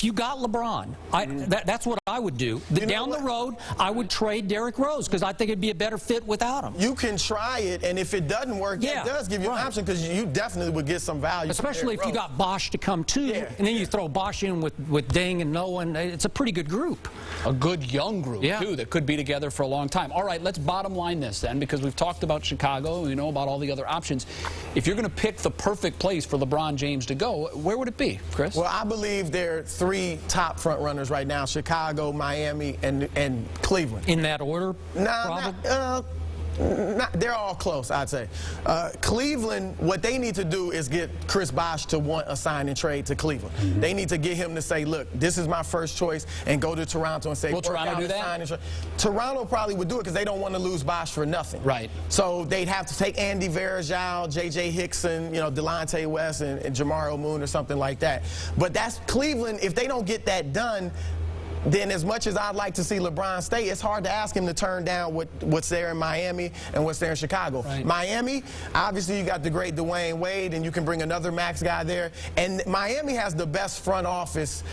you got LeBron, that's what I would do. Down the road, I would trade Derrick Rose because I think it'd be a better fit without him. You can try it, and if it doesn't work, it does give you an option because you definitely would get some value. Especially if you got Bosh to come too, and then you throw Bosh in with Deng and Noah. It's a pretty good group. A good young group, too, that could be together for a long time. All right, let's bottom line this then, because we've talked about Chicago, we know about all the other options. If you're going to pick the perfect place for LeBron James to go, where would it be, Chris? Well, I believe there are 3 top front runners right now: Chicago, Miami, and Cleveland. In that order? They're all close, I'd say. Cleveland, what they need to do is get Chris Bosh to want a sign and trade to Cleveland. They need to get him to say, look, this is my first choice, and go to Toronto and say, will Toronto do that? Toronto probably would do it because they don't want to lose Bosh for nothing. Right. So they'd have to take Andy Varejao, J.J. Hickson, Delonte West, and Jamar Moon or something like that. But that's Cleveland. If they don't get that done, then as much as I'd like to see LeBron stay, it's hard to ask him to turn down what's there in Miami and what's there in Chicago. Right. Miami, obviously you got the great Dwayne Wade, and you can bring another max guy there. And Miami has the best front office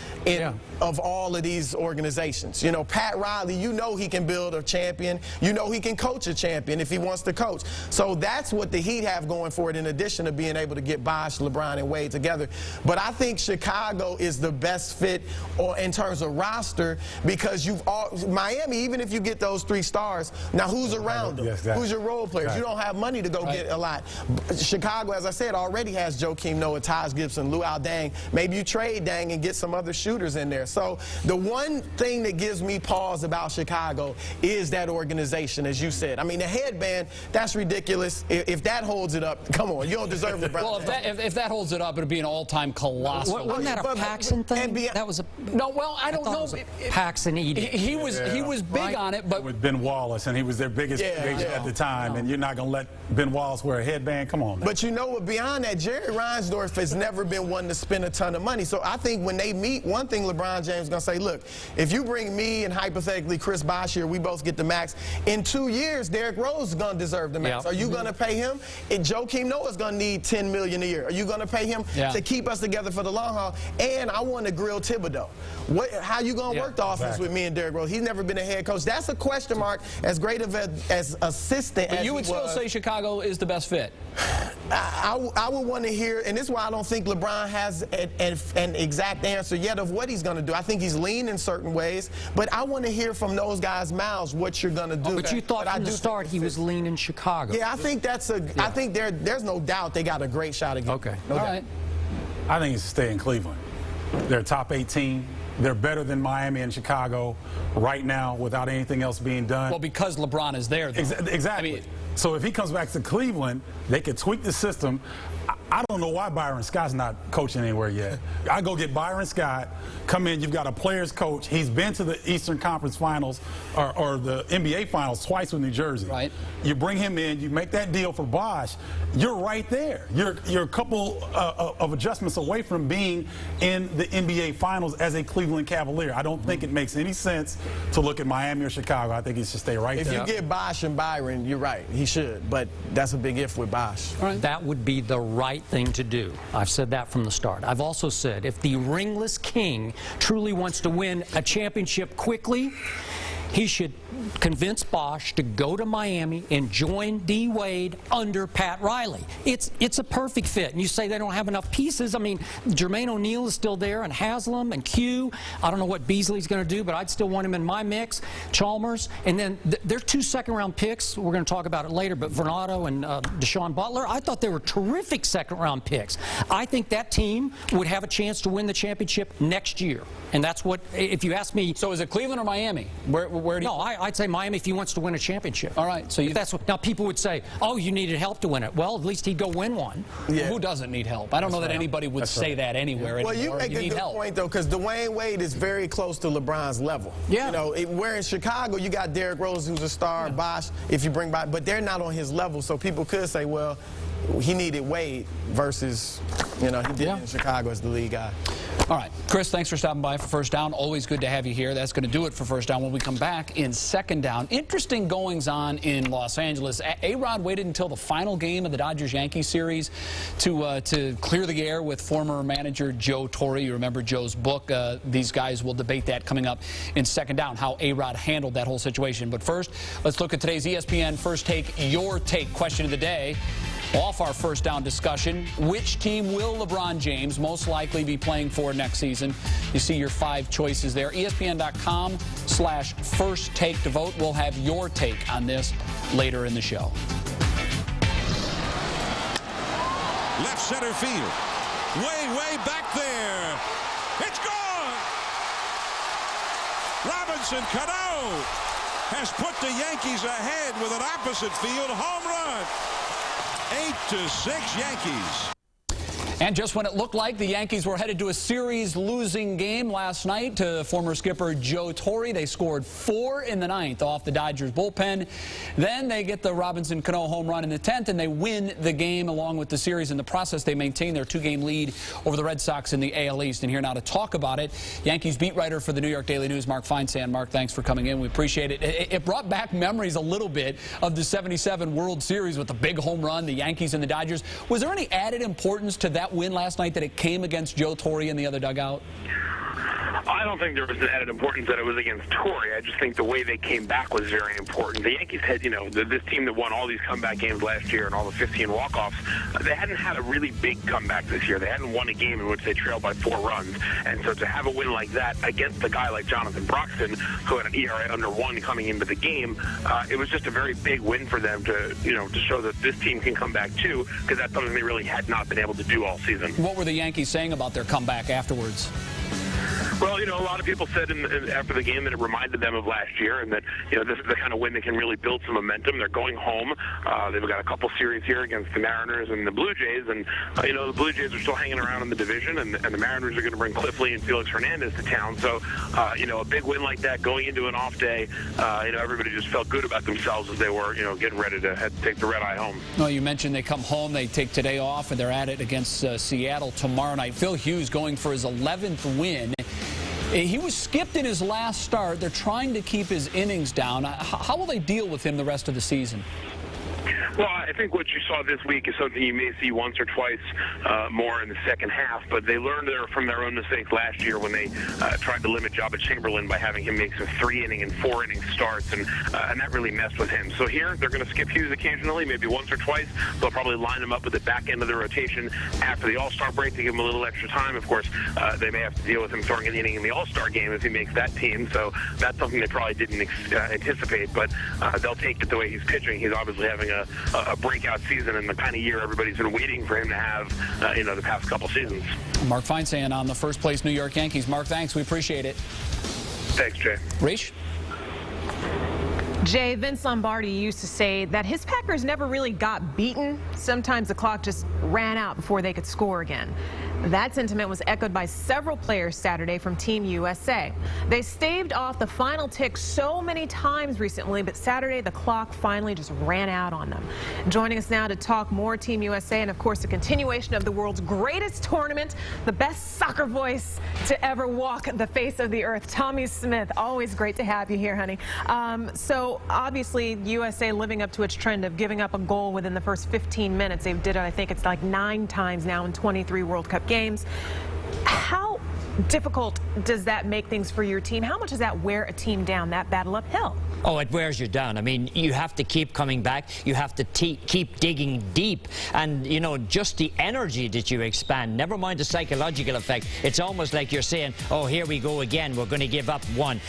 of all of these organizations. Pat Riley, he can build a champion. He can coach a champion if he wants to coach. So that's what the Heat have going for it, in addition to being able to get Bosh, LeBron, and Wade together. But I think Chicago is the best fit in terms of roster, because Miami, even if you get those 3 stars, now who's around them? Who's your role players? You don't have money to go get a lot. Chicago, as I said, already has Joakim Noah, Taj Gibson, Luol Deng. Maybe you trade Deng and get some other shooters in there. So the one thing that gives me pause about Chicago is that organization, as you said. I mean, the headband, that's ridiculous. If that holds it up, come on, you don't deserve the Well, if that holds it up, it'll be an all-time colossal. Wasn't that a Paxson thing? That was a I don't know. Paxson Edie. He was big on it, but with Ben Wallace, and he was their biggest agent at the time, and you're not going to let Ben Wallace wear a headband? Come on, man. But you know what? Beyond that, Jerry Reinsdorf has never been one to spend a ton of money. So I think when they meet, one thing LeBron James is going to say, look, if you bring me and hypothetically Chris Bosh here, we both get the max. In 2 years, Derrick Rose is going to deserve the max. Are you going to pay him? Joakim Noah is going to need $10 million a year. Are you going to pay him to keep us together for the long haul? And I want to grill Thibodeau. How you going to work the offense with me and Derrick Rose? He's never been a head coach. That's a question mark, as great of as assistant as he was. But you would still say Chicago is the best fit? I would want to hear, and this is why I don't think LeBron has an exact answer yet of what he's going to do. I think he's lean in certain ways, but I want to hear from those guys' mouths what you're going to do. But you thought from the start he was lean in Chicago. Yeah, I think that's I think there's no doubt they got a great shot again. Okay. No doubt. Right. I think he's stay in Cleveland. They're top 18. They're better than Miami and Chicago right now without anything else being done. Well, because LeBron is there, though. Exactly. So if he comes back to Cleveland, they could tweak the system. I don't know why Byron Scott's not coaching anywhere yet. I go get Byron Scott, come in, you've got a player's coach. He's been to the Eastern Conference Finals or the NBA Finals twice with New Jersey. Right. You bring him in, you make that deal for Bosh, you're right there. You're a couple of adjustments away from being in the NBA Finals as a Cleveland Cavalier. I don't think it makes any sense to look at Miami or Chicago. I think he should stay right there. If you get Bosh and Byron, you're right. He should, but that's a big if with Bosh. That would be the right thing to do. I've said that from the start. I've also said if the ringless king truly wants to win a championship quickly, he should convince Bosh to go to Miami and join D. Wade under Pat Riley. It's a perfect fit. And you say they don't have enough pieces. I mean, Jermaine O'Neal is still there, and Haslam and Q. I don't know what Beasley's going to do, but I'd still want him in my mix. Chalmers. And then there's 2 second-round picks. We're going to talk about it later, but Vernado and Deshaun Butler, I thought they were terrific second-round picks. I think that team would have a chance to win the championship next year. And that's what, if you ask me. So is it Cleveland or Miami? Where do you? No, I'd say Miami if he wants to win a championship. All right. So that's what. Now people would say, "Oh, you needed help to win it." Well, at least he'd go win one. Yeah. Who doesn't need help? I don't know that anybody would say that anywhere anymore. Well, you make a good point though, because Dwayne Wade is very close to LeBron's level. Yeah. Where in Chicago you got Derrick Rose, who's a star, Bosh, if you bring by, but they're not on his level. So people could say, well, he needed Wade versus, he did in Chicago as the lead guy. All right, Chris, thanks for stopping by for First Down. Always good to have you here. That's going to do it for First Down. When we come back in Second Down, interesting goings-on in Los Angeles. A-Rod waited until the final game of the Dodgers-Yankees series to clear the air with former manager Joe Torre. You remember Joe's book. These guys will debate that coming up in Second Down, how A-Rod handled that whole situation. But first, let's look at today's ESPN First Take, Your Take question of the day. Off our First Down discussion, which team will LeBron James most likely be playing for next season? You see your 5 choices there. ESPN.com/First Take to vote. We'll have your take on this later in the show. Left center field. Way back there. It's gone. Robinson Cano has put the Yankees ahead with an opposite field home run. 8-6 Yankees. And just when it looked like the Yankees were headed to a series-losing game last night to former skipper Joe Torre, they scored 4 in the 9th off the Dodgers bullpen. Then they get the Robinson Cano home run in the 10th, and they win the game along with the series. In the process, they maintain their 2-game lead over the Red Sox in the AL East. And here now to talk about it, Yankees beat writer for the New York Daily News, Mark Feinsand. Mark, thanks for coming in. We appreciate it. It brought back memories a little bit of the '77 World Series with the big home run, the Yankees and the Dodgers. Was there any added importance to that win last night that it came against Joe Torre in the other dugout? I don't think there was an added importance that it was against Torre. I just think the way they came back was very important. The Yankees had, this team that won all these comeback games last year and all the 15 walk-offs, they hadn't had a really big comeback this year. They hadn't won a game in which they trailed by 4 runs. And so to have a win like that against a guy like Jonathan Broxton, who had an ERA under 1 coming into the game, it was just a very big win for them to show that this team can come back too, because that's something they really had not been able to do all season. What were the Yankees saying about their comeback afterwards? Well, a lot of people said after the game that it reminded them of last year, and that this is the kind of win that can really build some momentum. They're going home. They've got a couple series here against the Mariners and the Blue Jays, and the Blue Jays are still hanging around in the division, and the Mariners are going to bring Cliff Lee and Felix Hernandez to town. So, a big win like that going into an off day, everybody just felt good about themselves as they were, getting ready to take the red eye home. Well, you mentioned they come home, they take today off, and they're at it against Seattle tomorrow night. Phil Hughes going for his 11th win. He was skipped in his last start. They're trying to keep his innings down. How will they deal with him the rest of the season? Well, I think what you saw this week is something you may see once or twice more in the second half, but they learned from their own mistakes last year when they tried to limit Jabba Chamberlain by having him make some 3-inning and 4-inning starts, and that really messed with him. So here, they're going to skip Hughes occasionally, maybe once or twice. They'll probably line him up with the back end of the rotation after the All-Star break to give him a little extra time. Of course, they may have to deal with him throwing an inning in the All-Star game if he makes that team, so that's something they probably didn't anticipate, but they'll take it the way he's pitching. He's obviously having a breakout season and the kind of year everybody's been waiting for him to have, the past couple seasons. Mark Feinsand on the first place New York Yankees. Mark, thanks. We appreciate it. Thanks, Jay. Reish? Jay, Vince Lombardi used to say that his Packers never really got beaten. Sometimes the clock just ran out before they could score again. That sentiment was echoed by several players Saturday from Team USA. They staved off the final tick so many times recently, but Saturday the clock finally just ran out on them. Joining us now to talk more Team USA and, of course, the continuation of the world's greatest tournament, the best soccer voice to ever walk the face of the earth, Tommy Smith. Always great to have you here, honey. So obviously USA living up to its trend of giving up a goal within the first 15 minutes. They did it, I think it's like 9 times now in 23 World Cup games. How difficult does that make things for your team? How much does that wear a team down, that battle uphill? Oh, it wears you down. I mean, you have to keep coming back. You have to keep digging deep. And, just the energy that you expand, never mind the psychological effect. It's almost like you're saying, oh, here we go again. We're going to give up 1.